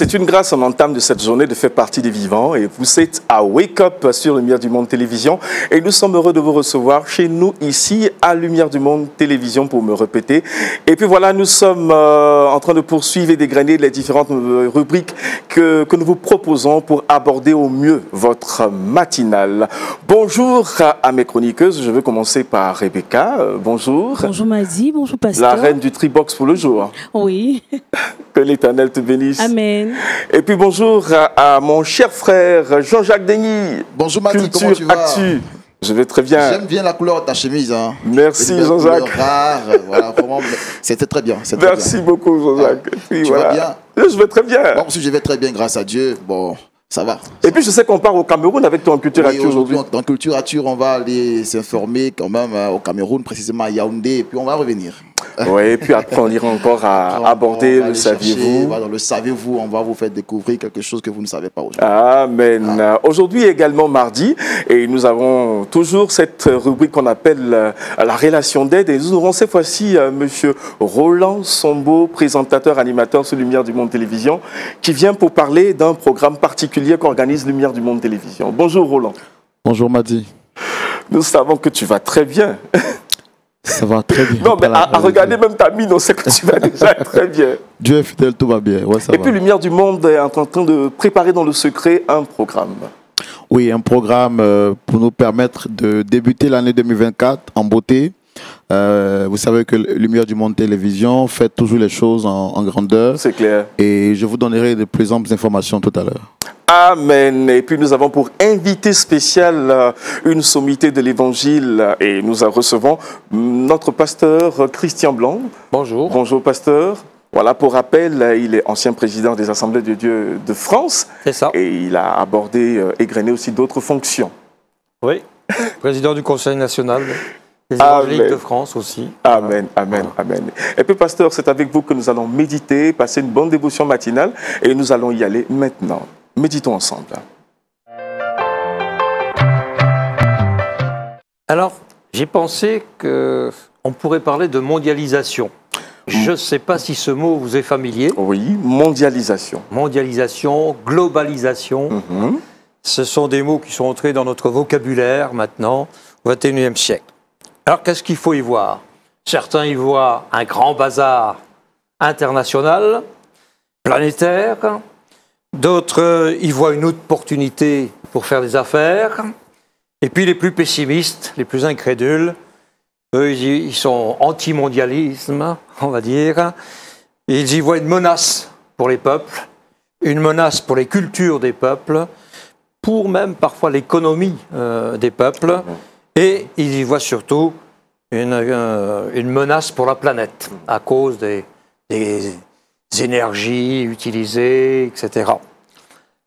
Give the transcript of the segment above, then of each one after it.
C'est une grâce en entame de cette journée de faire partie des vivants et vous êtes à Wake Up sur Lumière du Monde Télévision et nous sommes heureux de vous recevoir chez nous ici à Lumière du Monde Télévision pour me répéter. Et puis voilà, nous sommes en train de poursuivre et dégrainer les différentes rubriques que nous vous proposons pour aborder au mieux votre matinale. Bonjour à mes chroniqueuses, je veux commencer par Rebecca. Bonjour. Bonjour Madi, bonjour Pasteur. La reine du Tribox pour le jour. Oui. Que l'Éternel te bénisse. Amen. Et puis bonjour à mon cher frère Jean-Jacques Denis. Bonjour Madi, comment tu vas? Actu. Je vais très bien. J'aime bien la couleur de ta chemise. Hein. Merci Jean-Jacques. Rare, voilà, c'était très bien. Merci beaucoup Jean-Jacques. Tu vas bien? Je vais très bien. Bon, si je vais très bien, grâce à Dieu. Bon, ça va. Et puis je sais qu'on part au Cameroun avec ton Culture Actu aujourd'hui. Dans Culture Actu, on va aller s'informer quand même au Cameroun, précisément à Yaoundé, et puis on va revenir. Oui, et puis après on ira encore à aborder le saviez-vous. Voilà, le saviez-vous, on va vous faire découvrir quelque chose que vous ne savez pas aujourd'hui. Amen. Aujourd'hui également mardi, et nous avons toujours cette rubrique qu'on appelle la relation d'aide. Et nous aurons cette fois-ci monsieur Roland Sombo, présentateur, animateur sur Lumière du Monde Télévision, qui vient pour parler d'un programme particulier qu'organise Lumière du Monde Télévision. Bonjour Roland. Bonjour Madi. Nous savons que tu vas très bien. Ça va très bien. Non, mais à regarder même ta mine, on sait que tu vas déjà très bien. Dieu est fidèle, tout va bien. Ouais, ça Et va. puis Lumière du Monde est en train de préparer dans le secret un programme. Oui, un programme pour nous permettre de débuter l'année 2024 en beauté. Vous savez que Lumière du Monde Télévision fait toujours les choses en grandeur. C'est clair. Et je vous donnerai de plus amples informations tout à l'heure. Amen. Et puis nous avons pour invité spécial une sommité de l'Évangile et nous recevons notre pasteur Christian Blanc. Bonjour. Bonjour pasteur. Voilà, pour rappel, il est ancien président des Assemblées de Dieu de France. C'est ça. Et il a abordé, égrené aussi d'autres fonctions. Oui, président du Conseil national des évangéliques de France aussi. Amen, amen, amen. Et puis pasteur, c'est avec vous que nous allons méditer, passer une bonne dévotion matinale et nous allons y aller maintenant. Méditons ensemble. Alors, j'ai pensé qu'on pourrait parler de mondialisation. Je ne sais pas si ce mot vous est familier. Oui, mondialisation. Mondialisation, globalisation. Ce sont des mots qui sont entrés dans notre vocabulaire maintenant, au XXIe siècle. Alors, qu'est-ce qu'il faut y voir? Certains y voient un grand bazar international, planétaire. D'autres y voient une opportunité pour faire des affaires. Et puis les plus pessimistes, les plus incrédules, eux, ils sont anti-mondialisme, on va dire. Ils y voient une menace pour les peuples, une menace pour les cultures des peuples, pour même parfois l'économie des peuples. Et ils y voient surtout une menace pour la planète, à cause des énergies utilisées, etc.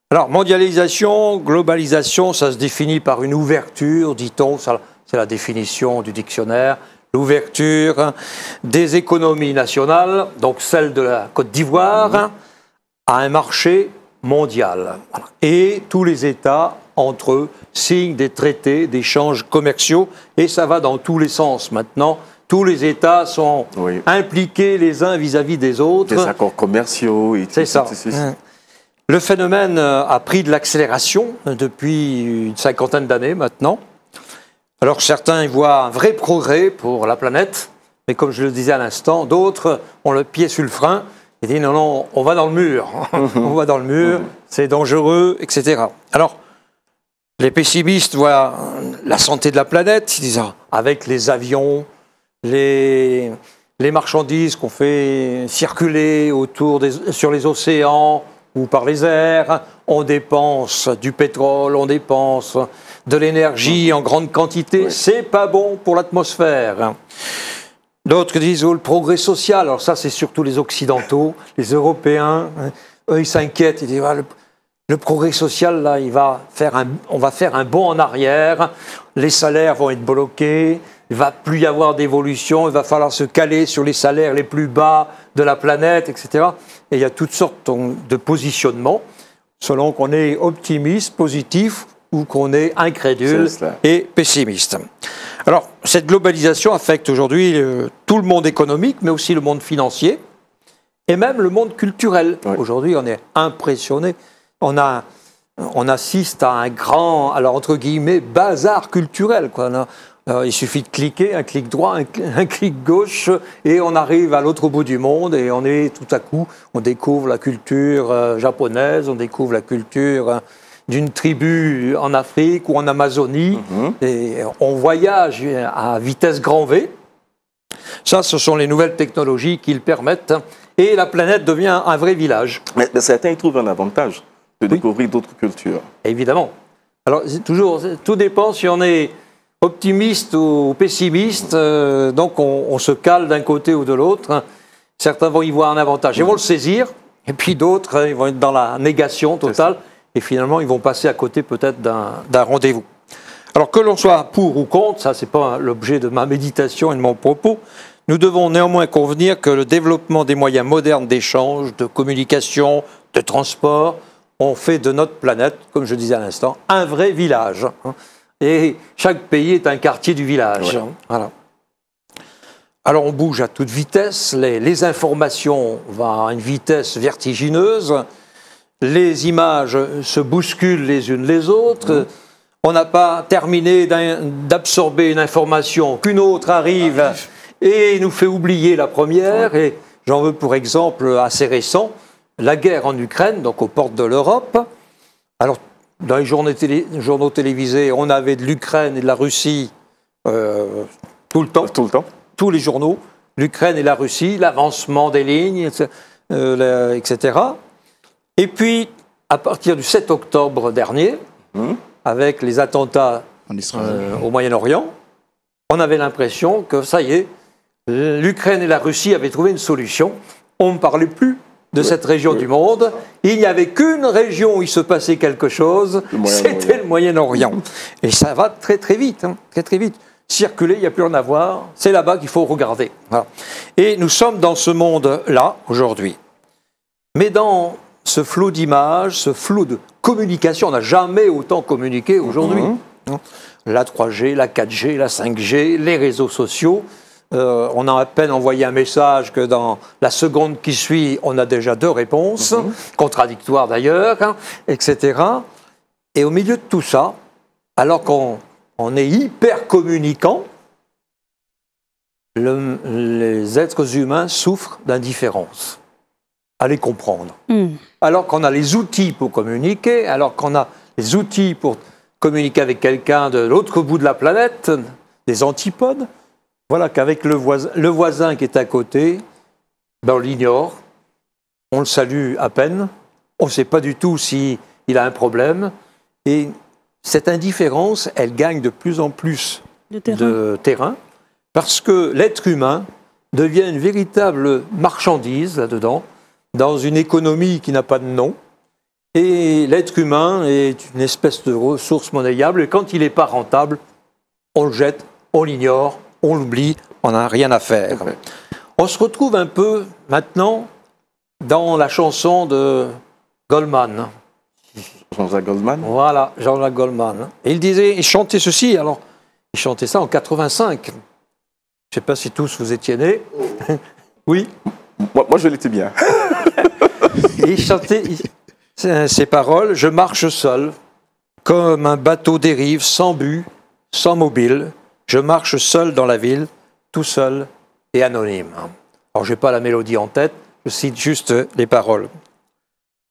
Alors, mondialisation, globalisation, ça se définit par une ouverture, dit-on, c'est la définition du dictionnaire, l'ouverture des économies nationales, donc celle de la Côte d'Ivoire, à un marché mondial. Et tous les États, entre eux, signent des traités d'échanges commerciaux, et ça va dans tous les sens maintenant. Tous les États sont impliqués les uns vis-à-vis des autres. Des accords commerciaux. C'est ça. Le phénomène a pris de l'accélération depuis une cinquantaine d'années maintenant. Alors certains y voient un vrai progrès pour la planète, mais comme je le disais à l'instant, d'autres ont le pied sur le frein et disent non, non, on va dans le mur. On va dans le mur, c'est dangereux, etc. Alors, les pessimistes voient la santé de la planète, ils disent avec les avions, les marchandises qu'on fait circuler sur les océans ou par les airs, on dépense du pétrole, on dépense de l'énergie en grande quantité, c'est pas bon pour l'atmosphère. D'autres disent le progrès social, alors ça c'est surtout les Occidentaux, les Européens, eux ils s'inquiètent, ils disent le progrès social là, on va faire un bond en arrière, les salaires vont être bloqués, il ne va plus y avoir d'évolution, il va falloir se caler sur les salaires les plus bas de la planète, etc. Et il y a toutes sortes de positionnements, selon qu'on est optimiste, positif, ou qu'on est incrédule et pessimiste. Alors, cette globalisation affecte aujourd'hui tout le monde économique, mais aussi le monde financier. et même le monde culturel. Oui. Aujourd'hui, on est impressionné. On assiste à un grand, alors entre guillemets, bazar culturel, quoi. Il suffit de cliquer, un clic droit, un clic gauche, et on arrive à l'autre bout du monde, et on est tout à coup, on découvre la culture japonaise, on découvre la culture d'une tribu en Afrique ou en Amazonie, et on voyage à vitesse grand V. Ça, ce sont les nouvelles technologies qui le permettent, et la planète devient un vrai village. Mais certains y trouvent un avantage de découvrir d'autres cultures. Évidemment. Alors, tout dépend si on est optimiste ou pessimiste, donc on se cale d'un côté ou de l'autre. Certains vont y voir un avantage et vont le saisir, et puis d'autres, ils vont être dans la négation totale, et finalement, ils vont passer à côté peut-être d'un rendez-vous. Alors, que l'on soit pour ou contre, ça, c'est pas l'objet de ma méditation et de mon propos, nous devons néanmoins convenir que le développement des moyens modernes d'échange, de communication, de transport, ont fait de notre planète, comme je disais à l'instant, un vrai village. Et chaque pays est un quartier du village. Ouais. Voilà. Alors on bouge à toute vitesse, les informations vont à une vitesse vertigineuse, les images se bousculent les unes les autres, on n'a pas terminé d'absorber une information qu'une autre arrive et nous fait oublier la première. Et j'en veux pour exemple assez récent, la guerre en Ukraine, donc aux portes de l'Europe. Alors, dans les journaux télévisés, on avait de l'Ukraine et de la Russie tout le temps. Tout le temps. Tous les journaux. L'Ukraine et la Russie, l'avancement des lignes, etc. Et puis, à partir du 7 octobre dernier, avec les attentats En Israël. au Moyen-Orient, on avait l'impression que, ça y est, l'Ukraine et la Russie avaient trouvé une solution. On ne parlait plus de cette région du monde. Il n'y avait qu'une région où il se passait quelque chose, c'était le Moyen-Orient. Et ça va très très vite, très très vite. Circuler, il n'y a plus rien à voir, c'est là-bas qu'il faut regarder. Voilà. Et nous sommes dans ce monde-là, aujourd'hui. Mais dans ce flot d'images, ce flot de communication, on n'a jamais autant communiqué aujourd'hui. La 3G, la 4G, la 5G, les réseaux sociaux. On a à peine envoyé un message que dans la seconde qui suit, on a déjà 2 réponses, contradictoires d'ailleurs, etc. Et au milieu de tout ça, alors qu'on est hyper communicant, les êtres humains souffrent d'indifférence. À les comprendre. Alors qu'on a les outils pour communiquer, alors qu'on a les outils pour communiquer avec quelqu'un de l'autre bout de la planète, des antipodes, voilà qu'avec le voisin qui est à côté, ben on l'ignore, on le salue à peine, on ne sait pas du tout s'il a un problème. Et cette indifférence, elle gagne de plus en plus de terrain parce que l'être humain devient une véritable marchandise là-dedans, dans une économie qui n'a pas de nom. Et l'être humain est une espèce de ressource monnayable. Et quand il n'est pas rentable, on le jette, on l'ignore, on l'oublie, on n'a rien à faire. On se retrouve un peu maintenant dans la chanson de Goldman. Jean-Jacques Goldman. Voilà, Jean-Jacques Goldman. Et il chantait ceci, alors, il chantait ça en 85. Je ne sais pas si tous vous étiez nés. Oui. Moi, je l'étais bien. Et il chantait ces paroles: je marche seul, comme un bateau dérive, sans but, sans mobile. Je marche seul dans la ville, tout seul et anonyme. Alors, je n'ai pas la mélodie en tête, je cite juste les paroles.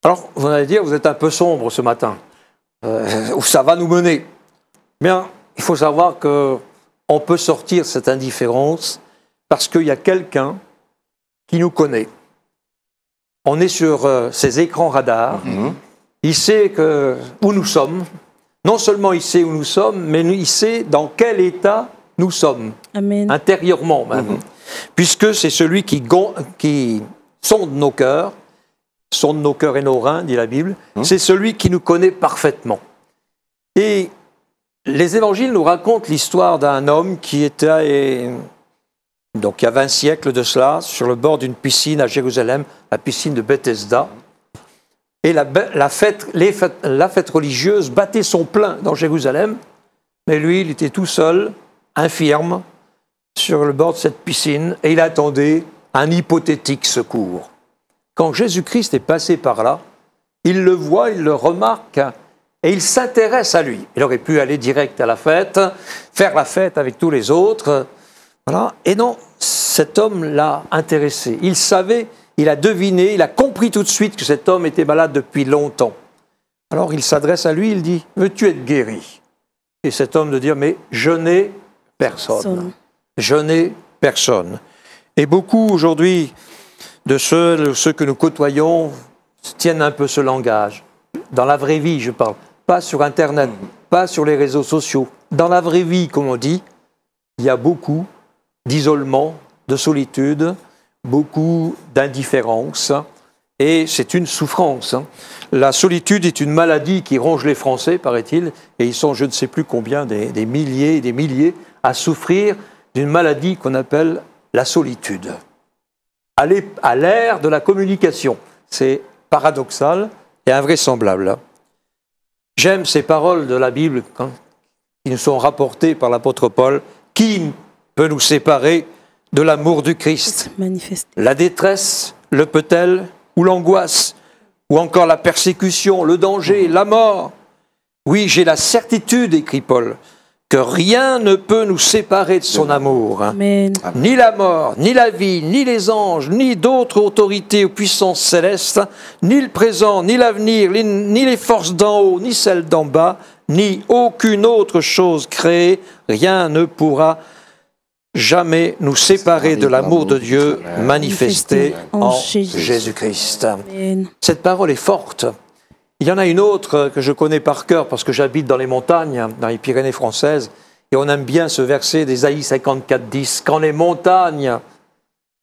Alors, vous allez dire, vous êtes un peu sombre ce matin. Où ça va nous mener? Bien, il faut savoir qu'on peut sortir cette indifférence parce qu'il y a quelqu'un qui nous connaît. On est sur ces écrans radars. Il sait où nous sommes. Non seulement il sait où nous sommes, mais il sait dans quel état nous sommes. Amen. Intérieurement même. Puisque c'est celui qui sonde nos cœurs et nos reins, dit la Bible. C'est celui qui nous connaît parfaitement. Et les évangiles nous racontent l'histoire d'un homme qui était, donc il y a 20 siècles de cela, sur le bord d'une piscine à Jérusalem, la piscine de Bethesda. Et la fête religieuse battait son plein dans Jérusalem, mais lui, il était tout seul, infirme, sur le bord de cette piscine, et il attendait un hypothétique secours. quand Jésus-Christ est passé par là, il le voit, il le remarque, et il s'intéresse à lui. Il aurait pu aller direct à la fête, faire la fête avec tous les autres. Voilà. Et non, cet homme l'a intéressé. Il savait, il a deviné, il a compris tout de suite que cet homme était malade depuis longtemps. Alors il s'adresse à lui, il dit « Veux-tu être guéri ?» Et cet homme de dire « Mais je n'ai personne. Je n'ai personne. » Et beaucoup aujourd'hui de ceux que nous côtoyons tiennent un peu ce langage. Dans la vraie vie, je parle. Pas sur Internet, pas sur les réseaux sociaux. Dans la vraie vie, comme on dit, il y a beaucoup d'isolement, de solitude, beaucoup d'indifférence. Et c'est une souffrance. La solitude est une maladie qui ronge les Français, paraît-il. Et ils sont, je ne sais plus combien, des milliers et des milliers à souffrir d'une maladie qu'on appelle la solitude. À l'ère de la communication. C'est paradoxal et invraisemblable. J'aime ces paroles de la Bible qui nous sont rapportées par l'apôtre Paul. Qui peut nous séparer de l'amour du Christ? La détresse, le peut-elle, ou l'angoisse, ou encore la persécution, le danger, la mort. Oui, j'ai la certitude, écrit Paul, que rien ne peut nous séparer de son amour. Amen. Ni la mort, ni la vie, ni les anges, ni d'autres autorités ou puissances célestes, ni le présent, ni l'avenir, ni les forces d'en haut, ni celles d'en bas, ni aucune autre chose créée, rien ne pourra jamais nous séparer de l'amour de Dieu manifesté en Jésus-Christ. Cette parole est forte. Il y en a une autre que je connais par cœur parce que j'habite dans les montagnes, dans les Pyrénées françaises, et on aime bien ce verset d'Ésaïe 54, 10. Quand les montagnes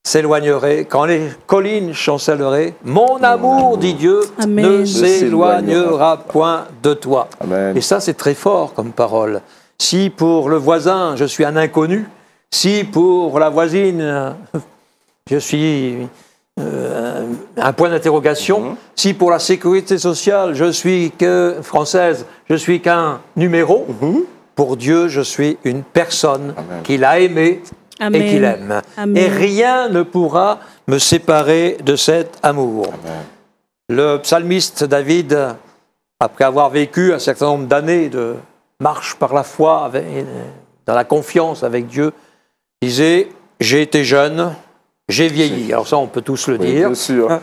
s'éloigneraient, quand les collines chancelleraient, mon amour, dit Dieu, ne s'éloignera point de toi. Amen. Et ça, c'est très fort comme parole. Si pour le voisin, je suis un inconnu, si pour la voisine, je suis un point d'interrogation, si pour la sécurité sociale, je suis que française, je suis qu'un numéro, pour Dieu, je suis une personne qu'il a aimée et qu'il aime. Et rien ne pourra me séparer de cet amour. Amen. Le psalmiste David, après avoir vécu un certain nombre d'années de marche par la foi, dans la confiance avec Dieu, disait « J'ai été jeune, j'ai vieilli ». Alors ça, on peut tous le dire. Bien sûr.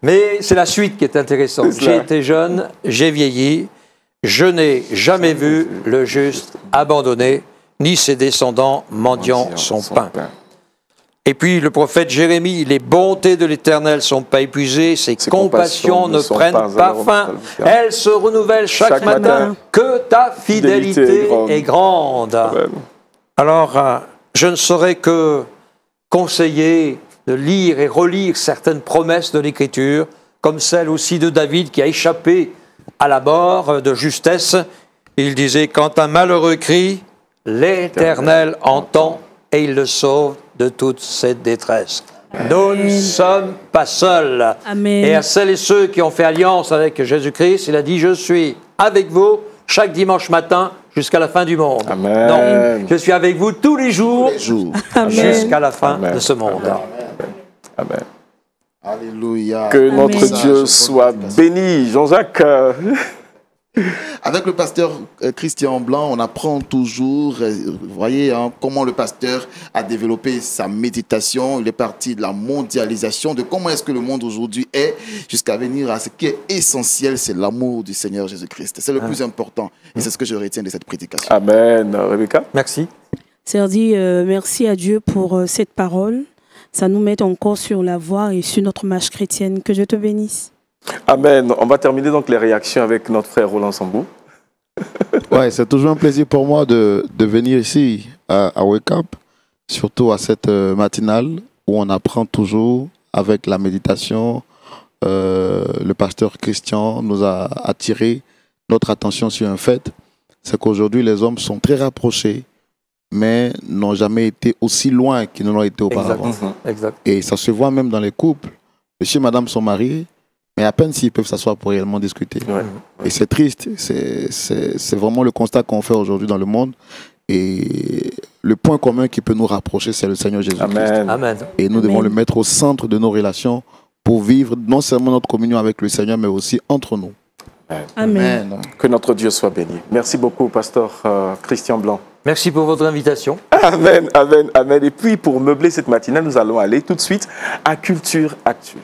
Mais c'est la suite qui est intéressante. J'ai été jeune, j'ai vieilli. Je n'ai jamais vu le juste abandonné, ni ses descendants mendiant son pain. Et puis le prophète Jérémie, les bontés de l'Éternel ne sont pas épuisées, ses compassions ne prennent pas fin. Elles se renouvellent chaque matin. Que ta fidélité est grande. Amen. Alors, je ne saurais que conseiller de lire et relire certaines promesses de l'Écriture, comme celle aussi de David qui a échappé à la mort de justesse. Il disait, quand un malheureux crie, l'Éternel entend et il le sauve de toute cette détresse. Amen. Nous ne sommes pas seuls. Amen. Et à celles et ceux qui ont fait alliance avec Jésus-Christ, il a dit, je suis avec vous chaque dimanche matin jusqu'à la fin du monde. Amen. Non, je suis avec vous tous les jours jusqu'à la fin de ce monde. Amen. Amen. Alléluia. Que notre Dieu soit béni. Jean-Jacques. Avec le pasteur Christian Blanc, on apprend toujours, vous voyez, comment le pasteur a développé sa méditation. Il est parti de la mondialisation, de comment est-ce que le monde aujourd'hui est, jusqu'à venir à ce qui est essentiel, c'est l'amour du Seigneur Jésus-Christ. C'est le plus important. Et c'est ce que je retiens de cette prédication. Amen. Rebecca. Merci. Serdi, merci à Dieu pour cette parole. Ça nous met encore sur la voie et sur notre marche chrétienne. Que Dieu te bénisse. Amen. On va terminer donc les réactions avec notre frère Roland Sambou. Ouais, c'est toujours un plaisir pour moi de venir ici à Wake Up, surtout à cette matinale où on apprend toujours avec la méditation. Le pasteur Christian nous a attiré notre attention sur un fait, c'est qu'aujourd'hui les hommes sont très rapprochés, mais n'ont jamais été aussi loin qu'ils ne l'ont été auparavant. Exact. Et ça se voit même dans les couples. Monsieur et madame sont mariés, mais à peine s'ils peuvent s'asseoir pour réellement discuter. Ouais. Et c'est triste. C'est vraiment le constat qu'on fait aujourd'hui dans le monde. Et le point commun qui peut nous rapprocher, c'est le Seigneur Jésus-Christ. Amen. Et nous devons le mettre au centre de nos relations pour vivre non seulement notre communion avec le Seigneur, mais aussi entre nous. Amen. Amen. Que notre Dieu soit béni. Merci beaucoup, pasteur Christian Blanc. Merci pour votre invitation. Amen, amen, amen. Et puis, pour meubler cette matinale, nous allons aller tout de suite à Culture Actu.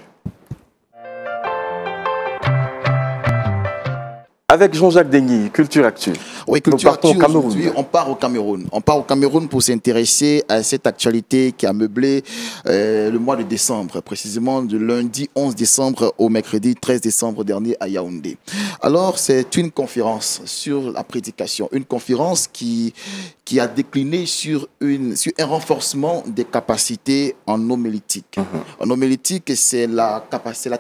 Avec Jean-Jacques Denis, Culture Actu. Oui, Nous Culture partons Actu, au Cameroun. aujourd'hui, on part au Cameroun. On part au Cameroun pour s'intéresser à cette actualité qui a meublé le mois de décembre, précisément du lundi 11 décembre au mercredi 13 décembre dernier à Yaoundé. Alors, c'est une conférence sur la prédication, une conférence qui a décliné sur un renforcement des capacités en homilétique. En homilétique, c'est la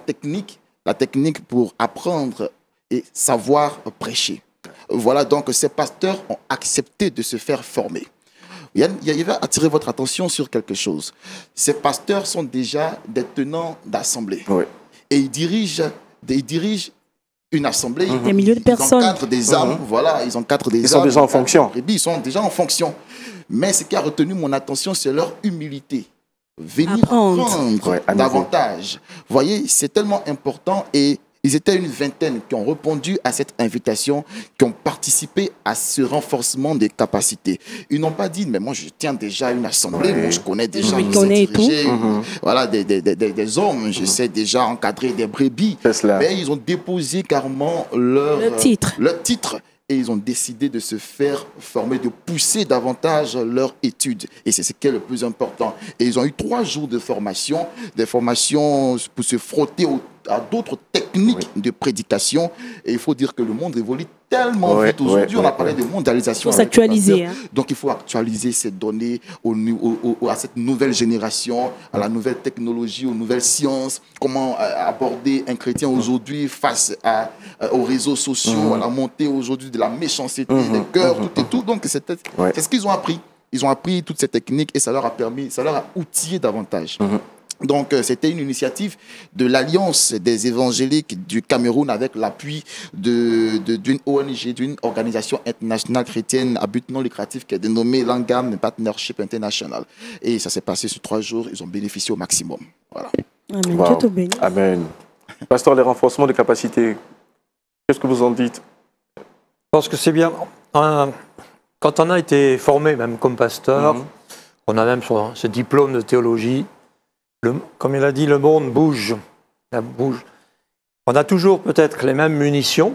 technique pour apprendre et savoir prêcher. Voilà, donc ces pasteurs ont accepté de se faire former. Il va attirer votre attention sur quelque chose. Ces pasteurs sont déjà des tenants d'assemblée. Oui. Et ils dirigent une assemblée. Des milliers de personnes. Ils encadrent des âmes. Voilà, ils encadrent des âmes. Ils sont déjà en fonction. Ils sont déjà en fonction. Mais ce qui a retenu mon attention, c'est leur humilité. Venir Apprendre. apprendre à nouveau. davantage. Vous voyez, c'est tellement important et ils étaient une vingtaine qui ont répondu à cette invitation, qui ont participé à ce renforcement des capacités. Ils n'ont pas dit, mais moi je tiens déjà une assemblée, moi je connais déjà Je connais tout. voilà, des hommes, je sais déjà encadrer des brebis. C'est cela. Mais ils ont déposé carrément leur titre. Et ils ont décidé de se faire former, de pousser davantage leur étude. Et c'est ce qui est le plus important. Et ils ont eu 3 jours de formation, des formations pour se frotter à d'autres techniques de prédication. Et il faut dire que le monde évolue tellement vite aujourd'hui. On a parlé de mondialisation. Il faut s'actualiser. Donc il faut actualiser ces données à cette nouvelle génération, à la nouvelle technologie, aux nouvelles sciences. Comment aborder un chrétien aujourd'hui face aux réseaux sociaux, à la montée aujourd'hui de la méchanceté, des cœurs, tout et tout. Donc c'est ce qu'ils ont appris. Ils ont appris toutes ces techniques et ça leur a permis, ça leur a outillé davantage. Donc, c'était une initiative de l'Alliance des évangéliques du Cameroun avec l'appui d'une ONG, d'une organisation internationale chrétienne à but non lucratif qui est dénommée Langam Partnership International. Et ça s'est passé sur 3 jours. Ils ont bénéficié au maximum. Voilà. Amen. Wow. Dieu te bénisse. Amen. Pasteur, les renforcements de capacités, qu'est-ce que vous en dites? Je pense que c'est bien. Quand on a été formé, même comme pasteur, on a même ce diplôme de théologie. Comme il a dit, le monde bouge. Bouge. On a toujours peut-être les mêmes munitions,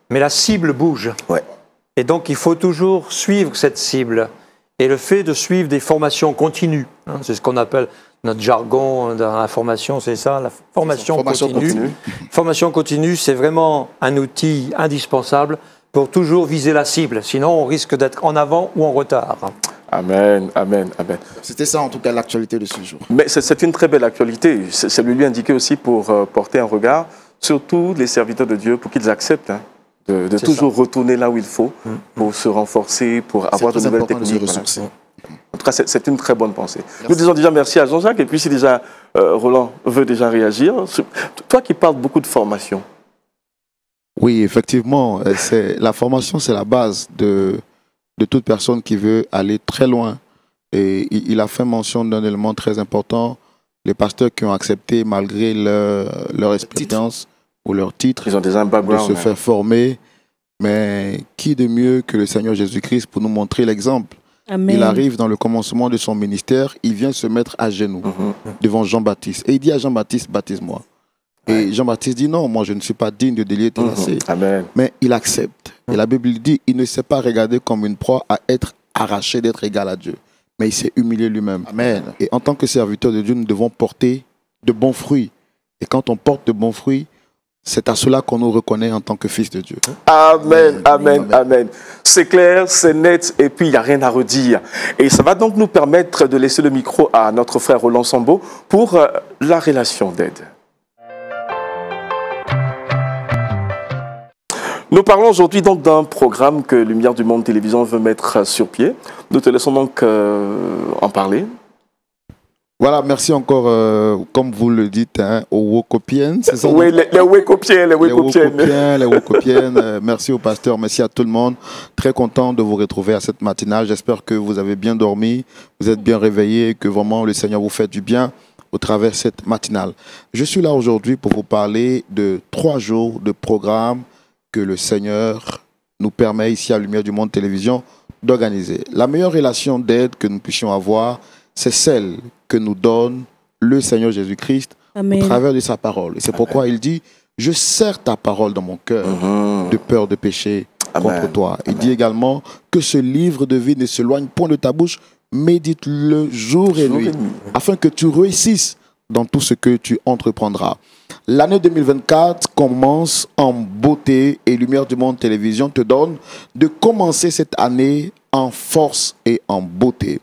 mais la cible bouge. Ouais. Et donc, il faut toujours suivre cette cible. Et le fait de suivre des formations continues, c'est ce qu'on appelle notre jargon dans la formation, c'est ça, la formation continue. Formation continue, c'est vraiment un outil indispensable pour toujours viser la cible. Sinon, on risque d'être en avant ou en retard. Amen, amen, amen. C'était ça, en tout cas, l'actualité de ce jour. Mais c'est une très belle actualité. C'est lui indiqué aussi pour porter un regard sur tous les serviteurs de Dieu, pour qu'ils acceptent de toujours retourner là où il faut, pour se renforcer, pour avoir de nouvelles techniques. En tout cas, c'est une très bonne pensée. Merci. Nous disons déjà merci à Jean-Jacques, et puis si déjà Roland veut déjà réagir, toi qui parles beaucoup de formation. Oui, effectivement, la formation, c'est la base de toute personne qui veut aller très loin. Et il a fait mention d'un élément très important, les pasteurs qui ont accepté, malgré leur expérience ou leur titre, ils ont déjà un background, de se faire former. Mais qui de mieux que le Seigneur Jésus-Christ pour nous montrer l'exemple? Amen. Il arrive dans le commencement de son ministère, il vient se mettre à genoux devant Jean-Baptiste. Et il dit à Jean-Baptiste, baptise-moi. Et Jean-Baptiste dit non, moi je ne suis pas digne de délier tes lacets. Mais il accepte. Et la Bible dit, il ne s'est pas regardé comme une proie à être arraché d'être égal à Dieu. Mais il s'est humilié lui-même. Amen. Et en tant que serviteur de Dieu, nous devons porter de bons fruits. Et quand on porte de bons fruits, c'est à cela qu'on nous reconnaît en tant que fils de Dieu. Amen, amen, amen. C'est clair, c'est net, et puis il n'y a rien à redire. Et ça va donc nous permettre de laisser le micro à notre frère Roland Sambo pour la relation d'aide. Nous parlons aujourd'hui donc d'un programme que Lumière du Monde Télévision veut mettre sur pied. Nous te laissons donc en parler. Voilà, merci encore, comme vous le dites, aux Wokopiennes. Oui, les Wokopiennes, les Wokopiennes. Merci au pasteur, merci à tout le monde. Très content de vous retrouver à cette matinale. J'espère que vous avez bien dormi, vous êtes bien réveillés, que vraiment le Seigneur vous fait du bien. au travers de cette matinale. Je suis là aujourd'hui pour vous parler de 3 jours de programme que le Seigneur nous permet ici à Lumière du Monde Télévision d'organiser. La meilleure relation d'aide que nous puissions avoir, c'est celle que nous donne le Seigneur Jésus-Christ au travers de sa parole. Et c'est pourquoi il dit, je serre ta parole dans mon cœur de peur de pécher contre toi. Il dit également que ce livre de vie ne s'éloigne point de ta bouche, médite-le jour et nuit, afin que tu réussisses dans tout ce que tu entreprendras. L'année 2024 commence en beauté et Lumière du Monde Télévision te donne de commencer cette année en force et en beauté.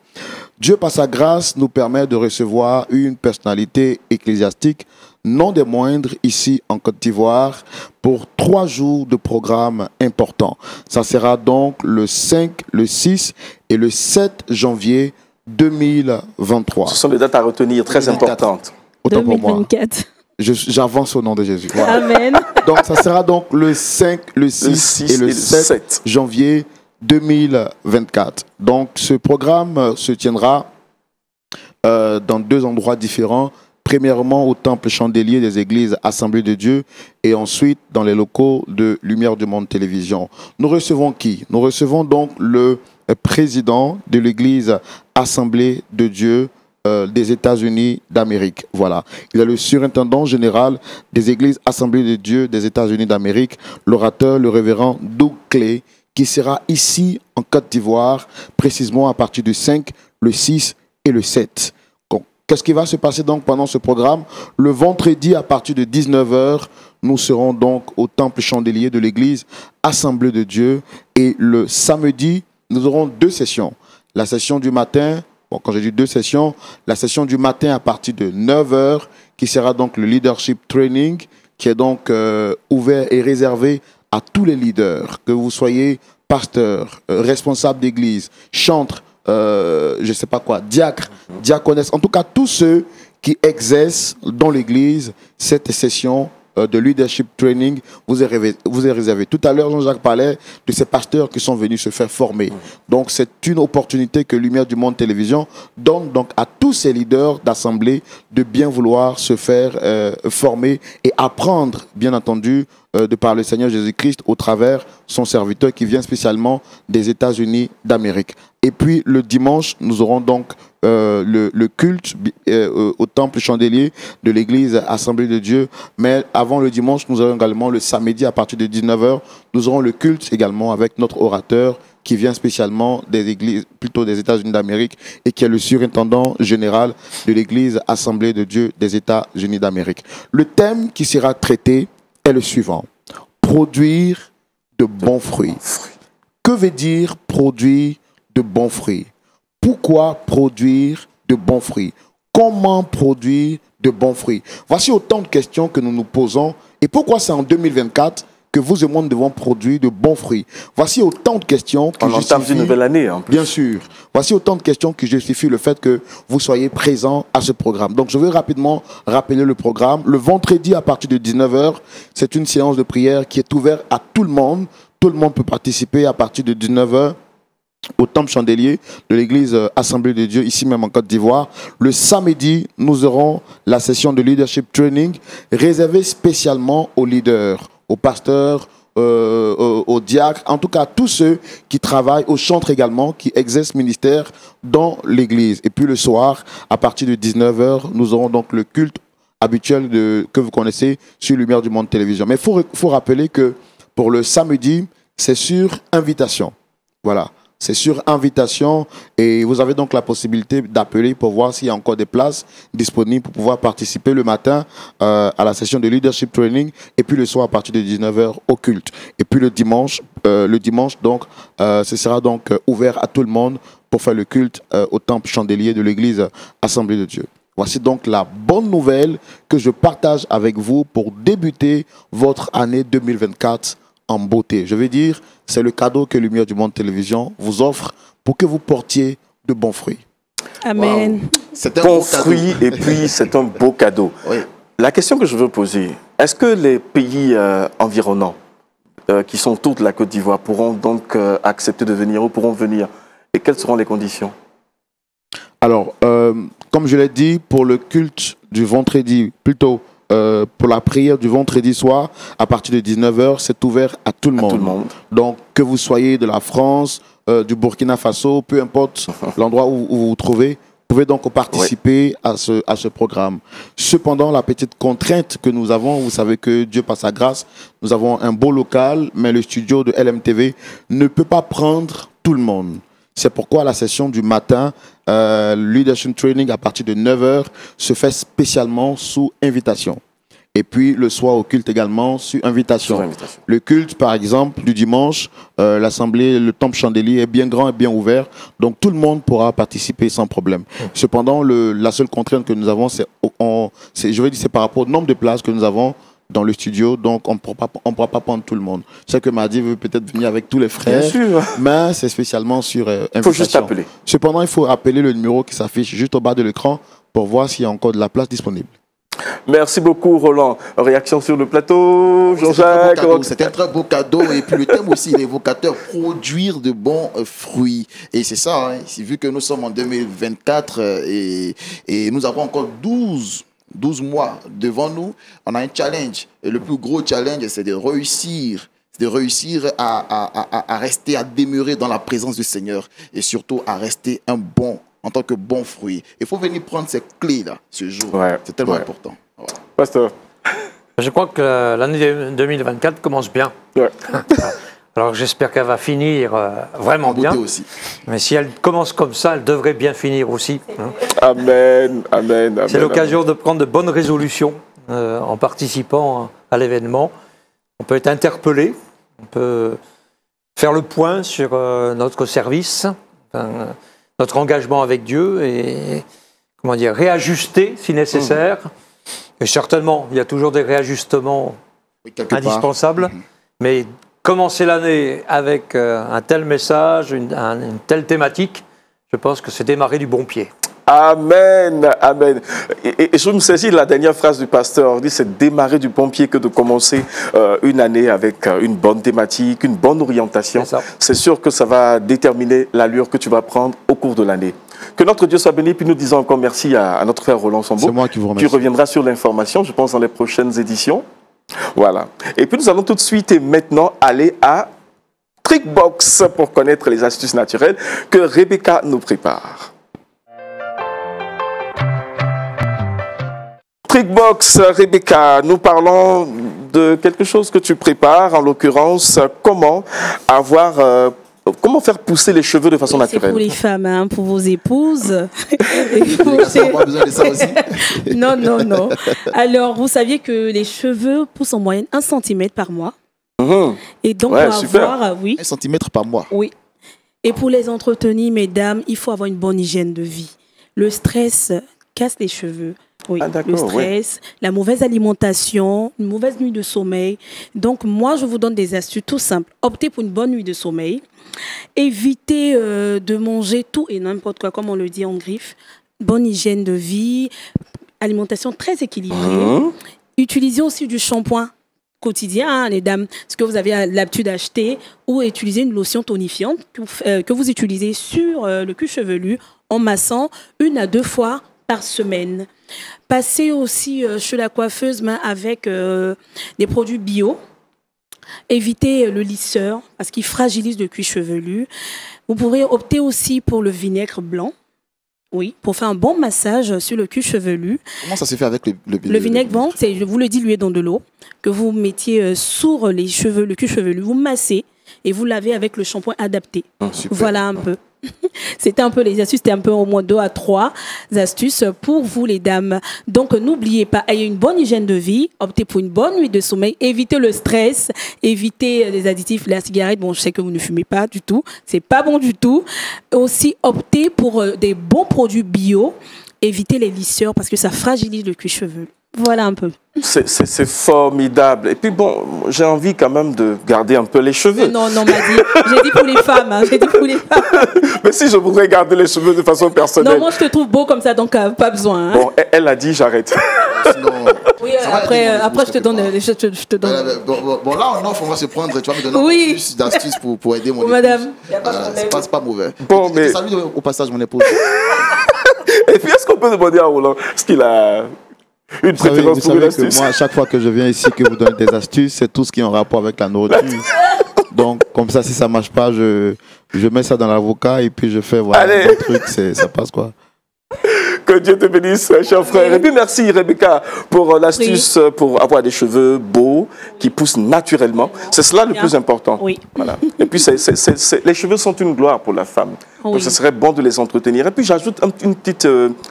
Dieu, par sa grâce, nous permet de recevoir une personnalité ecclésiastique, non des moindres, ici en Côte d'Ivoire, pour 3 jours de programme important. Ça sera donc le 5, le 6 et le 7 janvier 2023. Ce sont des dates à retenir très importantes. Autant pour moi. 2024. J'avance au nom de Jésus. Voilà. Amen. Donc, ça sera donc le 5, le 6 et le 7 janvier 2024. Donc, ce programme se tiendra dans 2 endroits différents. Premièrement, au Temple Chandelier des Églises Assemblées de Dieu et ensuite dans les locaux de Lumière du Monde Télévision. Nous recevons qui? Nous recevons donc le président de l'Église Assemblée de Dieu des États-Unis d'Amérique. Voilà. Il est le surintendant général des Églises Assemblées de Dieu des États-Unis d'Amérique, l'orateur, le révérend Doug Clay, qui sera ici en Côte d'Ivoire, précisément à partir du 5, le 6 et le 7. Qu'est-ce qui va se passer donc pendant ce programme? Le vendredi, à partir de 19 h, nous serons donc au Temple Chandelier de l'Église Assemblée de Dieu. Et le samedi, nous aurons 2 sessions. La session du matin, quand je dis 2 sessions, la session du matin à partir de 9 h, qui sera donc le Leadership Training, qui est donc ouvert et réservé à tous les leaders, que vous soyez pasteur, responsable d'église, chantre, je ne sais pas quoi, diacre, diaconesse, en tout cas tous ceux qui exercent dans l'église cette session de leadership training vous est réservé. Tout à l'heure, Jean-Jacques parlait de ces pasteurs qui sont venus se faire former. Donc c'est une opportunité que Lumière du Monde Télévision donne donc à tous ces leaders d'assemblée de bien vouloir se faire former et apprendre, bien entendu, de par le Seigneur Jésus-Christ au travers son serviteur qui vient spécialement des États-Unis d'Amérique. Et puis le dimanche, nous aurons donc le culte au Temple Chandelier de l'Église Assemblée de Dieu. Mais avant le dimanche, nous aurons également le samedi à partir de 19 h. Nous aurons le culte également avec notre orateur qui vient spécialement des églises, plutôt des États-Unis d'Amérique et qui est le surintendant général de l'Église Assemblée de Dieu des États-Unis d'Amérique. Le thème qui sera traité est le suivant: produire de bons fruits. Que veut dire produire de bons fruits? Pourquoi produire de bons fruits? Comment produire de bons fruits? Voici autant de questions que nous nous posons. Et pourquoi c'est en 2024 que vous et moi nous devons produire de bons fruits? Voici autant de questions qui justifient... On entame une nouvelle année en plus. Bien sûr. Voici autant de questions qui justifient le fait que vous soyez présents à ce programme. Donc je vais rapidement rappeler le programme. Le vendredi à partir de 19 h, c'est une séance de prière qui est ouverte à tout le monde. Tout le monde peut participer à partir de 19 h. Au Temple Chandelier de l'Église Assemblée de Dieu, ici même en Côte d'Ivoire. Le samedi, nous aurons la session de Leadership Training réservée spécialement aux leaders, aux pasteurs, aux diacres, en tout cas tous ceux qui travaillent, aux chantres également, qui exercent ministère dans l'Église. Et puis le soir, à partir de 19 h, nous aurons donc le culte habituel que vous connaissez sur Lumière du Monde Télévision. Mais il faut rappeler que pour le samedi, c'est sur invitation. Voilà. C'est sur invitation et vous avez donc la possibilité d'appeler pour voir s'il y a encore des places disponibles pour pouvoir participer le matin à la session de Leadership Training et puis le soir à partir de 19 h au culte. Et puis le dimanche donc, ce sera donc ouvert à tout le monde pour faire le culte au Temple Chandelier de l'Église Assemblée de Dieu. Voici donc la bonne nouvelle que je partage avec vous pour débuter votre année 2024 en beauté. Je veux dire, c'est le cadeau que Lumière du Monde Télévision vous offre pour que vous portiez de bons fruits. Amen. Wow. C'est un Bon beau cadeau. fruit et puis c'est un beau cadeau. Oui. La question que je veux poser, est-ce que les pays environnants qui sont autour de la Côte d'Ivoire pourront donc accepter de venir ou pourront venir? Et quelles seront les conditions? Alors, comme je l'ai dit, pour le culte du vendredi, plutôt pour la prière du vendredi soir, à partir de 19h, c'est ouvert à tout le monde. Donc, que vous soyez de la France, du Burkina Faso, peu importe l'endroit où vous vous trouvez, vous pouvez donc participer à ce programme. Cependant, la petite contrainte que nous avons, vous savez que Dieu par sa grâce, nous avons un beau local, mais le studio de LMTV ne peut pas prendre tout le monde. C'est pourquoi la session du matin, Leadership Training à partir de 9h, se fait spécialement sous invitation. Et puis le soir au culte également, sur invitation. Le culte, par exemple, du dimanche, l'assemblée, le temple chandelier est bien grand et bien ouvert. Donc tout le monde pourra participer sans problème. Cependant, la seule contrainte que nous avons, c'est par rapport au nombre de places que nous avons dans le studio. Donc on ne pourra pas prendre tout le monde. Je sais que Madi veut peut-être venir avec tous les frères. Bien sûr. Mais c'est spécialement sur invitation. Il faut juste appeler. Cependant, il faut appeler le numéro qui s'affiche juste au bas de l'écran pour voir s'il y a encore de la place disponible. Merci beaucoup, Roland. Réaction sur le plateau, Jean-Jacques. C'était un très beau cadeau. Et puis le thème aussi, il est évocateur, produire de bons fruits. Et c'est ça, hein, vu que nous sommes en 2024 et nous avons encore 12 mois devant nous, on a un challenge. Et le plus gros challenge, c'est de réussir à rester, à demeurer dans la présence du Seigneur et surtout à rester en tant que bon fruit. Il faut venir prendre ces clés-là ce jour. C'est tellement important. Ouais. Pasteur. Je crois que l'année 2024 commence bien. Alors j'espère qu'elle va finir vraiment bien. Aussi. Mais si elle commence comme ça, elle devrait bien finir aussi. Hein. Amen, amen, amen. C'est l'occasion de prendre de bonnes résolutions en participant à l'événement. On peut être interpellé, on peut faire le point sur notre service, notre engagement avec Dieu et réajuster si nécessaire. Et certainement, il y a toujours des réajustements indispensables. Mais commencer l'année avec un tel message, une telle thématique, je pense que c'est démarrer du bon pied. Amen, amen. Et je me saisis de la dernière phrase du pasteur. On dit c'est démarrer du bon pied que de commencer une année avec une bonne thématique, une bonne orientation. C'est sûr que ça va déterminer l'allure que tu vas prendre au cours de l'année. Que notre Dieu soit béni. Puis nous disons encore merci à notre frère Roland Sambo. C'est moi qui vous remercie. Tu reviendras sur l'information, je pense, dans les prochaines éditions. Voilà. Et puis nous allons tout de suite et maintenant aller à Trickbox pour connaître les astuces naturelles que Rebecca nous prépare. Trickbox, Rebecca, nous parlons de quelque chose que tu prépares, en l'occurrence, comment faire pousser les cheveux de façon naturelle. C'est pour les femmes, hein, pour vos épouses. On n'a pas besoin de ça aussi. Non. Alors, vous saviez que les cheveux poussent en moyenne 1 cm par mois. Et donc, pour avoir... 1 cm par mois. Oui. Et pour les entretenir, mesdames, il faut avoir une bonne hygiène de vie. Le stress casse les cheveux. Oui, le stress, la mauvaise alimentation, une mauvaise nuit de sommeil. Donc, moi, je vous donne des astuces tout simples. Optez pour une bonne nuit de sommeil. Évitez de manger tout et n'importe quoi, comme on le dit en griffe. Bonne hygiène de vie, alimentation très équilibrée. Utilisez aussi du shampoing quotidien, hein, les dames, ce que vous avez l'habitude d'acheter, ou utiliser une lotion tonifiante que vous utilisez sur le cuir chevelu en massant 1 à 2 fois par semaine. Passez aussi chez la coiffeuse avec des produits bio. Évitez le lisseur parce qu'il fragilise le cuir chevelu. Vous pourrez opter aussi pour le vinaigre blanc. Oui, pour faire un bon massage sur le cuir chevelu. Comment ça se fait avec le vinaigre blanc? Vous le diluez dans de l'eau que vous mettiez sur les cheveux, le cuir chevelu. Vous massez et vous lavez avec le shampoing adapté. Voilà un peu. C'était un peu les astuces, c'était un peu au moins 2 à 3 astuces pour vous les dames. Donc n'oubliez pas, ayez une bonne hygiène de vie, optez pour une bonne nuit de sommeil, évitez le stress, évitez les additifs, la cigarette. Bon, je sais que vous ne fumez pas du tout, c'est pas bon du tout. Aussi optez pour des bons produits bio, évitez les lisseurs parce que ça fragilise le cuir chevelu. Voilà un peu. C'est formidable. Et puis bon, j'ai envie quand même de garder un peu les cheveux. Non, j'ai dit pour les femmes. Hein, j'ai dit pour les femmes. Mais si je voudrais garder les cheveux de façon personnelle. Non, moi je te trouve beau comme ça, donc pas besoin. Hein. Bon, elle a dit j'arrête. Oui, après je te donne. Bon, là on va se prendre. Tu vas me donner plus d'astuces pour aider mon épouse. Madame, c'est pas mauvais. Bon, mais... Salut au passage mon épouse. Et puis, est-ce qu'on peut demander à Roland ce qu'il a une préférence pour une astuce? Moi, à chaque fois que je viens ici, que vous donnez des astuces, c'est tout ce qui est en rapport avec la nourriture. Donc, comme ça, si ça ne marche pas, je mets ça dans l'avocat et puis je fais voilà, un truc, ça passe quoi. Que Dieu te bénisse, cher frère. Et puis merci Rebecca pour l'astuce pour avoir des cheveux beaux qui poussent naturellement. C'est cela le plus important. Oui. Voilà. Et puis les cheveux sont une gloire pour la femme. Oui. Donc ce serait bon de les entretenir. Et puis j'ajoute une petite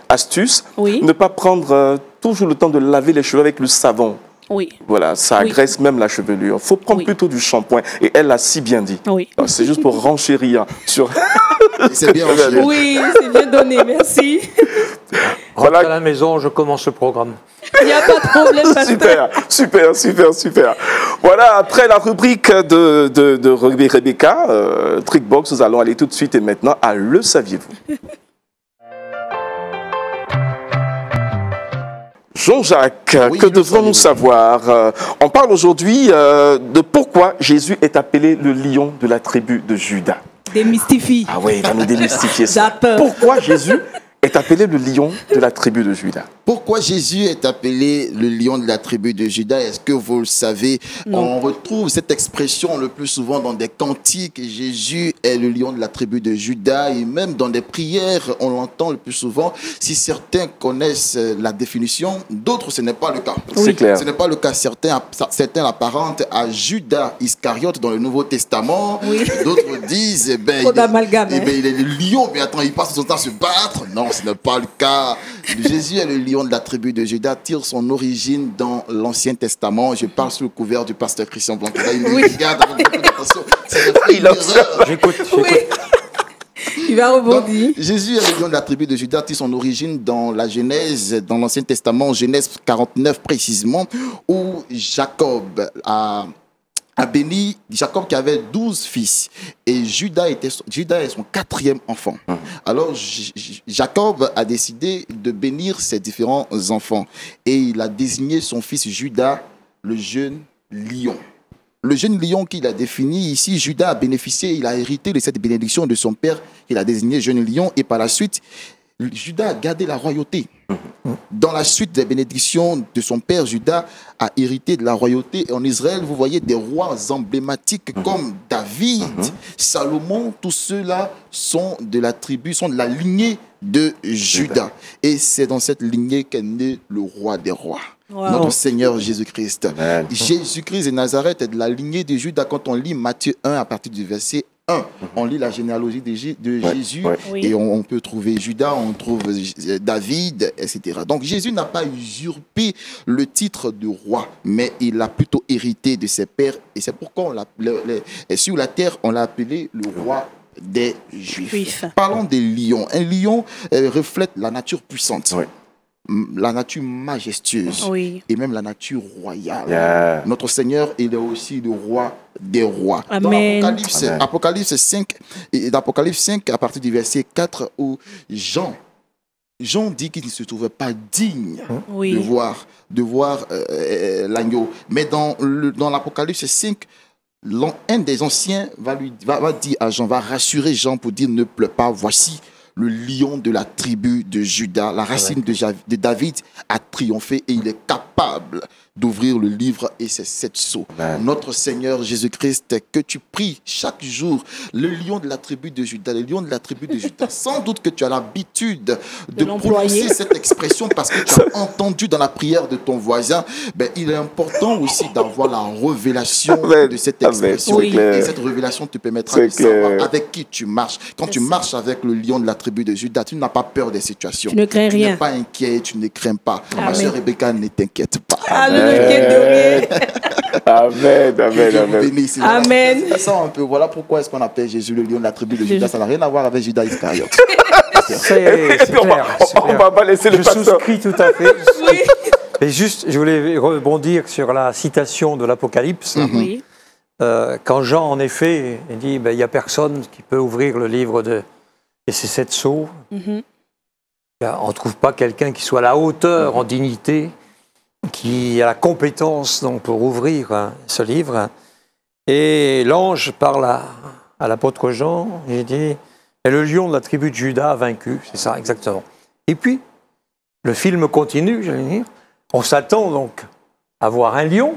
astuce. Oui. Ne pas prendre toujours le temps de laver les cheveux avec le savon. Oui. Voilà, ça agresse même la chevelure. Il faut prendre plutôt du shampoing. Et elle l'a si bien dit. Oui. C'est juste pour renchérir sur... C'est bien renchéri. Oui, c'est bien donné, merci. Voilà. À la maison, je commence le programme. Il n'y a pas de problème, pasteur. Super. Voilà, après la rubrique de Rebecca, Trickbox, nous allons aller tout de suite et maintenant à Le Saviez-vous? Jean-Jacques, oui, que devons-nous savoir? On parle aujourd'hui de pourquoi Jésus est appelé le lion de la tribu de Juda. Démystifie. Ah oui, il va nous démystifier ça. Pourquoi Jésus est appelé le lion de la tribu de Juda? Pourquoi Jésus est appelé le lion de la tribu de Juda? Est-ce que vous le savez? On retrouve cette expression le plus souvent dans des cantiques. Jésus est le lion de la tribu de Juda. Et même dans des prières, on l'entend le plus souvent. Si certains connaissent la définition, d'autres, ce n'est pas le cas. C'est clair. Ce n'est pas le cas. Certains l'apparentent à Judas Iscariote dans le Nouveau Testament. Oui. D'autres disent, il est le lion, mais attends, il passe son temps à se battre. Non, ce n'est pas le cas. Jésus est le lion de la tribu de Juda, tire son origine dans l'Ancien Testament. Je parle sous le couvert du pasteur Christian Blanc. Là, il me regarde avec beaucoup d'attention. J'écoute. Il va rebondir. Donc, Jésus est le lion de la tribu de Juda, tire son origine dans la Genèse, dans l'Ancien Testament, Genèse 49 précisément, où Jacob a béni Jacob qui avait 12 fils et Judas est son 4e enfant. Alors Jacob a décidé de bénir ses différents enfants et il a désigné son fils Judas le jeune lion. Le jeune lion qu'il a défini ici, Judas a bénéficié, il a hérité de cette bénédiction de son père, il a désigné jeune lion et par la suite Judas a gardé la royauté. Dans la suite des bénédictions de son père, Judas a hérité de la royauté. Et en Israël, vous voyez des rois emblématiques comme David, Salomon, tous ceux-là sont de la lignée de Judas. Et c'est dans cette lignée qu'est né le roi des rois. Wow. Notre Seigneur Jésus-Christ. Jésus-Christ de Nazareth est de la lignée de Judas. Quand on lit Matthieu 1 à partir du verset 1, on lit la généalogie de Jésus et on peut trouver Judas, on trouve David, etc. Donc Jésus n'a pas usurpé le titre de roi, mais il a plutôt hérité de ses pères et c'est pourquoi sur la terre on l'a appelé le roi des Juifs. Parlons des lions. Un lion reflète la nature puissante. La nature majestueuse et même la nature royale. Notre Seigneur, il est aussi le roi des rois. Amen. Dans Apocalypse 5, à partir du verset 4, où Jean dit qu'il ne se trouvait pas digne de voir l'agneau. Mais dans l'Apocalypse 5, un des anciens va dire à Jean, va rassurer Jean pour dire ne pleure pas, voici le lion de la tribu de Juda, la racine de David a triomphé et il est capable d'ouvrir le livre et ses 7 sceaux. Notre Seigneur Jésus-Christ, que tu pries chaque jour, le lion de la tribu de Juda, le lion de la tribu de Juda. Sans doute que tu as l'habitude de prononcer cette expression parce que tu as entendu dans la prière de ton voisin. Il est important aussi d'avoir la révélation de cette expression. Et cette révélation te permettra de savoir avec qui tu marches. Quand tu marches avec le lion de la tribu de Juda, tu n'as pas peur des situations. Tu ne crains rien. Tu n'es pas inquiet, tu ne crains pas. Ma sœur Rebecca, ne t'inquiète pas. Amen. Amen. Ça, un peu. Voilà pourquoi est-ce qu'on appelle Jésus le lion de la tribu de Judas. Ça n'a rien à voir avec Judas Iscariote. C'est clair. On va pas laisser le pasteur. Je souscris tout à fait. Et juste, je voulais rebondir sur la citation de l'Apocalypse. Quand Jean, en effet, il dit il n'y a personne qui peut ouvrir le livre et ces 7 sceaux. On ne trouve pas quelqu'un qui soit à la hauteur en dignité, qui a la compétence donc, pour ouvrir ce livre. Et l'ange parle à l'apôtre Jean, il dit « Et le lion de la tribu de Juda a vaincu », c'est ça exactement. Et puis, le film continue, j'allais dire. On s'attend donc à voir un lion.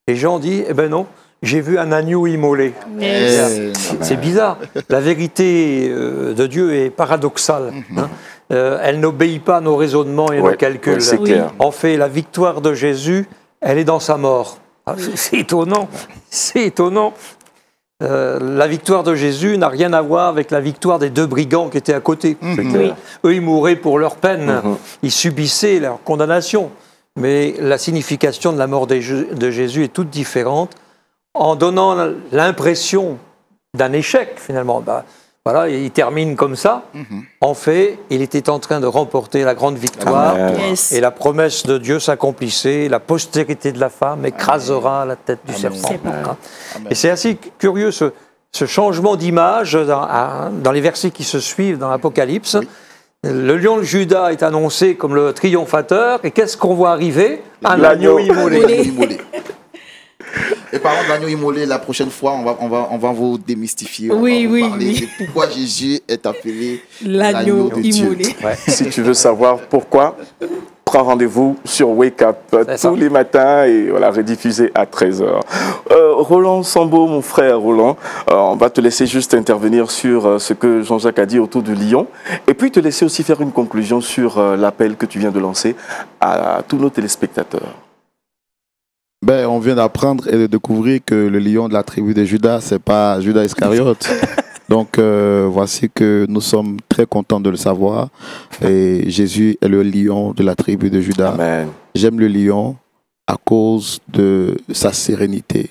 Et Jean dit, eh ben non, j'ai vu un agneau immolé. C'est bizarre. La vérité de Dieu est paradoxale. Hein. Elle n'obéit pas à nos raisonnements et à nos calculs. En fait, la victoire de Jésus, elle est dans sa mort. C'est étonnant. C'est étonnant. La victoire de Jésus n'a rien à voir avec la victoire des deux brigands qui étaient à côté. Eux, ils mouraient pour leur peine. Ils subissaient leur condamnation. Mais la signification de la mort de Jésus est toute différente, en donnant l'impression d'un échec, finalement. Voilà, il termine comme ça. En fait, il était en train de remporter la grande victoire. Et la promesse de Dieu s'accomplissait. La postérité de la femme écrasera la tête du serpent. Et c'est assez curieux, ce changement d'image dans les versets qui se suivent dans l'Apocalypse. Le lion de Juda est annoncé comme le triomphateur. Et qu'est-ce qu'on voit arriver? Un agneau immolé. Et parlant de l'agneau immolé, la prochaine fois, on va vous démystifier. On va vous parler de pourquoi Jésus est appelé l'agneau immolé. Si tu veux savoir pourquoi, prends rendez-vous sur Wake Up tous les matins et voilà, rediffusé à 13h. Roland Sambo, mon frère Roland, on va te laisser juste intervenir sur ce que Jean-Jacques a dit autour du lion et puis te laisser aussi faire une conclusion sur l'appel que tu viens de lancer à tous nos téléspectateurs. On vient d'apprendre et de découvrir que le lion de la tribu de Judas, c'est pas Judas Iscariote. Donc, voici que nous sommes très contents de le savoir. Et Jésus est le lion de la tribu de Judas. Amen. J'aime le lion à cause de sa sérénité.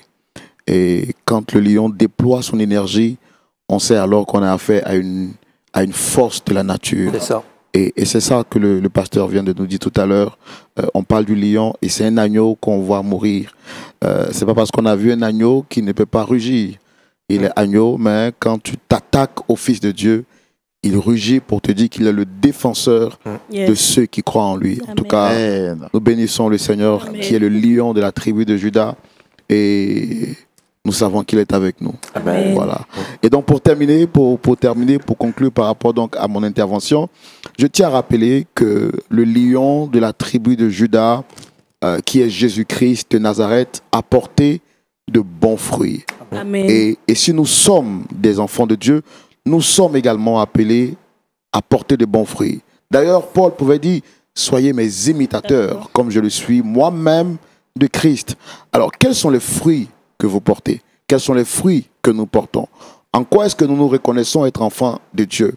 Et quand le lion déploie son énergie, on sait alors qu'on a affaire à une force de la nature. C'est ça. Et c'est ça que le pasteur vient de nous dire tout à l'heure. On parle du lion et c'est un agneau qu'on voit mourir. C'est pas parce qu'on a vu un agneau qu'il ne peut pas rugir. Il est agneau, mais quand tu t'attaques au Fils de Dieu, il rugit pour te dire qu'il est le défenseur de ceux qui croient en lui. En tout cas, nous bénissons le Seigneur qui est le lion de la tribu de Judas et nous savons qu'il est avec nous. Amen. Voilà. Et donc pour terminer, pour conclure par rapport donc à mon intervention, je tiens à rappeler que le lion de la tribu de Judas, qui est Jésus-Christ de Nazareth, a porté de bons fruits. Amen. Et si nous sommes des enfants de Dieu, nous sommes également appelés à porter de bons fruits. D'ailleurs, Paul pouvait dire, soyez mes imitateurs, comme je le suis moi-même de Christ. Alors, quels sont les fruits que vous portez? Quels sont les fruits que nous portons? En quoi est-ce que nous nous reconnaissons être enfants de Dieu?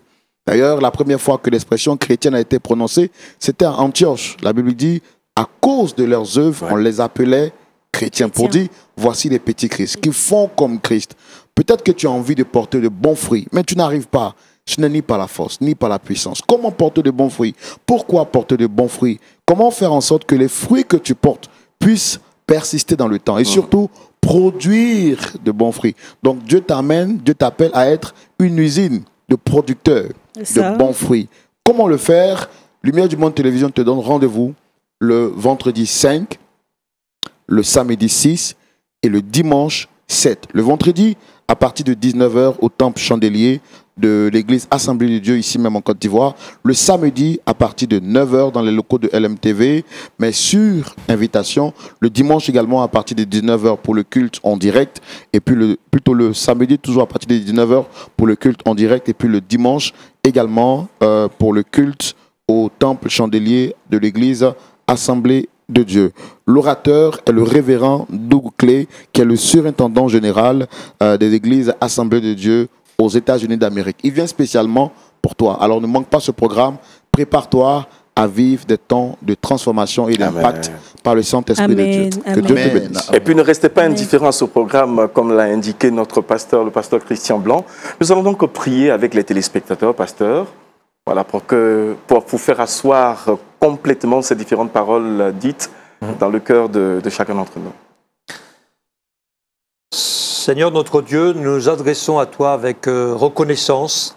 D'ailleurs, la première fois que l'expression chrétienne a été prononcée, c'était à Antioche. La Bible dit, à cause de leurs œuvres, on les appelait chrétiens. Pour dire, voici les petits Christ, qui font comme Christ. Peut-être que tu as envie de porter de bons fruits, mais tu n'arrives pas. Ce n'est ni par la force, ni par la puissance. Comment porter de bons fruits? Pourquoi porter de bons fruits? Comment faire en sorte que les fruits que tu portes puissent persister dans le temps et surtout produire de bons fruits? Donc Dieu t'appelle à être une usine de producteurs de bons fruits. Comment le faire? Lumière du Monde Télévision te donne rendez-vous le vendredi 5, le samedi 6 et le dimanche 7. Le vendredi, à partir de 19h au Temple Chandelier de l'église Assemblée de Dieu, ici même en Côte d'Ivoire. Le samedi, à partir de 9h dans les locaux de LMTV, mais sur invitation. Le dimanche également, à partir de 19h pour le culte en direct. Et puis plutôt le samedi, toujours à partir de 19h pour le culte en direct. Et puis le dimanche également pour le culte au Temple Chandelier de l'église Assemblée de Dieu. L'orateur est le révérend Doug Clay, qui est le surintendant général des églises Assemblée de Dieu aux États-Unis d'Amérique. Il vient spécialement pour toi. Alors ne manque pas ce programme. Prépare-toi à vivre des temps de transformation et d'impact par le Saint-Esprit de Dieu. Que Dieu te bénisse. Et puis ne restez pas indifférents à ce programme, comme l'a indiqué notre pasteur, le pasteur Christian Blanc. Nous allons donc prier avec les téléspectateurs, pasteur. Voilà, pour faire asseoir complètement ces différentes paroles dites dans le cœur de chacun d'entre nous. Seigneur notre Dieu, nous nous adressons à toi avec reconnaissance,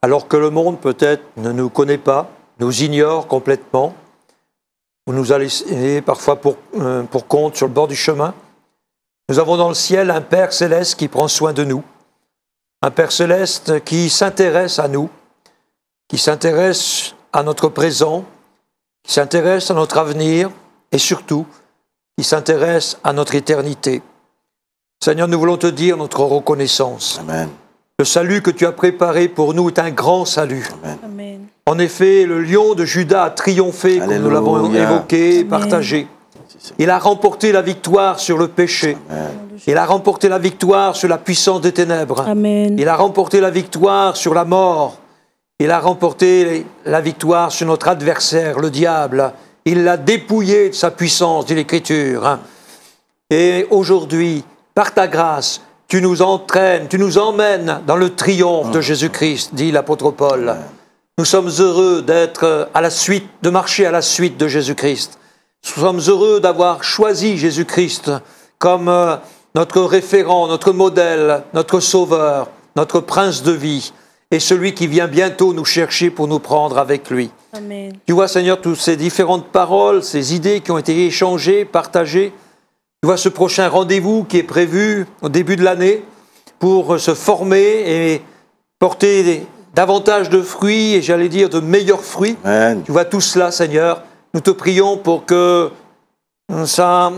alors que le monde peut-être ne nous connaît pas, nous ignore complètement, ou nous a laissé parfois pour compte sur le bord du chemin. Nous avons dans le ciel un Père céleste qui prend soin de nous, un Père céleste qui s'intéresse à nous, qui s'intéresse à notre présent, qui s'intéresse à notre avenir et surtout qui s'intéresse à notre éternité. Seigneur, nous voulons te dire notre reconnaissance. Amen. Le salut que tu as préparé pour nous est un grand salut. Amen. Amen. En effet, le lion de Juda a triomphé, comme nous l'avons évoqué, Amen. Partagé. Il a remporté la victoire sur le péché. Amen. Il a remporté la victoire sur la puissance des ténèbres. Amen. Il a remporté la victoire sur la mort. Il a remporté la victoire sur notre adversaire, le diable. Il l'a dépouillé de sa puissance, dit l'Écriture. Et aujourd'hui, par ta grâce, tu nous entraînes, tu nous emmènes dans le triomphe de Jésus-Christ, dit l'apôtre Paul. Nous sommes heureux d'être à la suite, de marcher à la suite de Jésus-Christ. Nous sommes heureux d'avoir choisi Jésus-Christ comme notre référent, notre modèle, notre sauveur, notre prince de vie et celui qui vient bientôt nous chercher pour nous prendre avec lui. Amen. Tu vois, Seigneur, toutes ces différentes paroles, ces idées qui ont été échangées, partagées. Tu vois ce prochain rendez-vous qui est prévu au début de l'année pour se former et porter davantage de fruits et j'allais dire de meilleurs fruits. Amen. Tu vois tout cela, Seigneur. Nous te prions pour que ça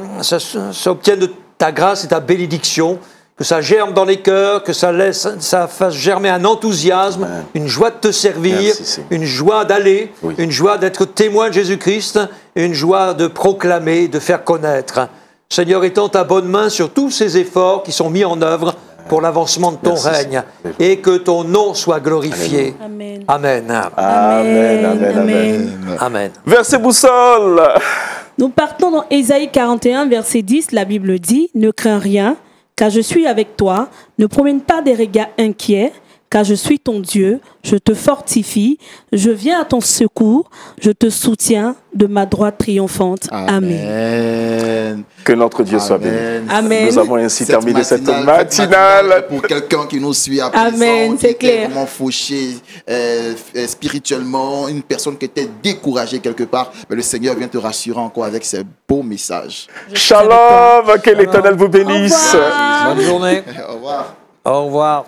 obtienne de ta grâce et ta bénédiction, que ça germe dans les cœurs, que ça fasse germer un enthousiasme, Amen. une joie de te servir, Merci, une joie d'aller, oui. une joie d'être témoin de Jésus-Christ, et une joie de proclamer, de faire connaître. Seigneur, étends ta bonne main sur tous ces efforts qui sont mis en œuvre pour l'avancement de ton Merci, règne, Seigneur. et que ton nom soit glorifié. Amen. Amen. Amen. Amen. Amen. Amen. Verset boussole. Nous partons dans Ésaïe 41, verset 10. La Bible dit « Ne crains rien, car je suis avec toi. Ne promène pas des regards inquiets, car je suis ton Dieu. Je te fortifie. Je viens à ton secours. Je te soutiens de ma droite triomphante. » Amen. Que notre Dieu soit béni. Amen. Nous avons ainsi terminé cette matinale. Pour quelqu'un qui nous suit à Amen, présent, c'est qui était clair. vraiment fauché spirituellement, une personne qui était découragée quelque part, mais le Seigneur vient te rassurer encore avec ces beaux messages. Shalom, que l'Éternel vous bénisse. Au revoir. Bonne journée. Au revoir. Au revoir.